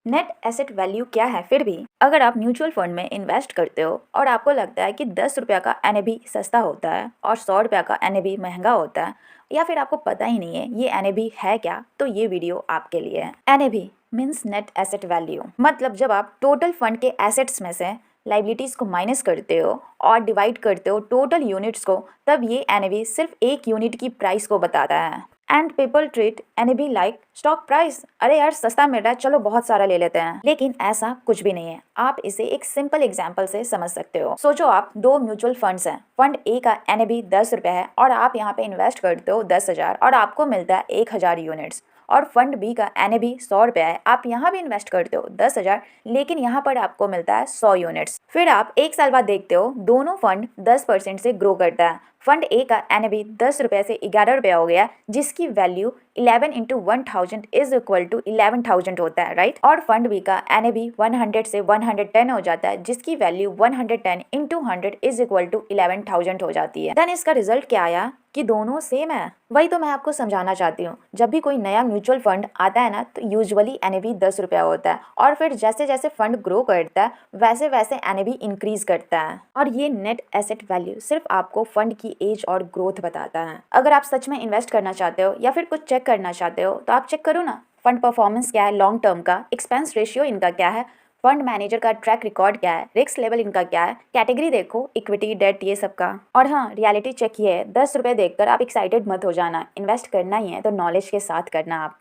Net asset value क्या है? फिर भी अगर आप म्यूचुअल फंड में इन्वेस्ट करते हो और आपको लगता है कि 10 रुपये का एनएबी सस्ता होता है और 100 रुपये का एनएबी महंगा होता है, या फिर आपको पता ही नहीं है ये एनएबी है क्या, तो ये वीडियो आपके लिए है। NAB means net asset value, मतलब जब आप टोटल फंड के एसेट्स में से लाइबिलिटीज को माइनस करते हो और डिवाइड करते हो टोटल यूनिट्स को, तब ये एनएबी सिर्फ एक यूनिट की प्राइस को बताता है। And people treat NAB like stock price. अरे यार सस्ता मिल रहा है, चलो बहुत सारा ले लेते हैं। लेकिन ऐसा कुछ भी नहीं है। आप इसे एक सिंपल एग्जांपल से समझ सकते हो। सोचो आप दो म्यूचुअल फंड्स हैं। फंड ए का एनएबी 10 रुपये है और आप यहाँ पे इन्वेस्ट करते हो 10,000 और आपको मिलता है 1,000 यूनिट्स। और फंड बी का एनएबी 100 रुपये है, आप यहाँ भी इन्वेस्ट करते हो 10,000, लेकिन यहाँ पर आपको मिलता है 100 यूनिट्स। फिर आप एक साल बाद देखते हो दोनों फंड 10% से ग्रो करता है। फंड ए का एनएबी 10 रुपये से 11 रुपये हो गया, जिसकी value 11 into 1000 is equal to 11,000 होता है, राइट। और फंड बी का एनएबी 100 से 110 हो जाता है, जिसकी value 110 into 100 is equal to 11,000 हो जाती है। देन इसका रिजल्ट क्या आया कि दोनों सेम है। वही तो मैं आपको समझाना चाहती हूँ। जब भी कोई नया म्यूचुअल फंड आता है ना, तो यूजुअली एनएबी 10 रुपये होता है और फिर जैसे जैसे फंड ग्रो करता है वैसे वैसे एनएबी इंक्रीज करता है। और ये नेट एसेट वैल्यू सिर्फ आपको फंड की एज और ग्रोथ बताता है। अगर आप सच में इन्वेस्ट करना चाहते हो या फिर कुछ चेक करना चाहते हो तो आप चेक करो ना, फंड परफॉर्मेंस क्या है लॉन्ग टर्म का, एक्सपेंस रेशियो इनका क्या है, फंड मैनेजर का ट्रैक रिकॉर्ड क्या है, रिस्क लेवल इनका क्या है, कैटेगरी देखो, इक्विटी डेट ये सब का। और हाँ, रियलिटी चेक ये है, 10 रुपये देखकर आप एक्साइटेड मत हो जाना। इन्वेस्ट करना ही है तो नॉलेज के साथ करना आप।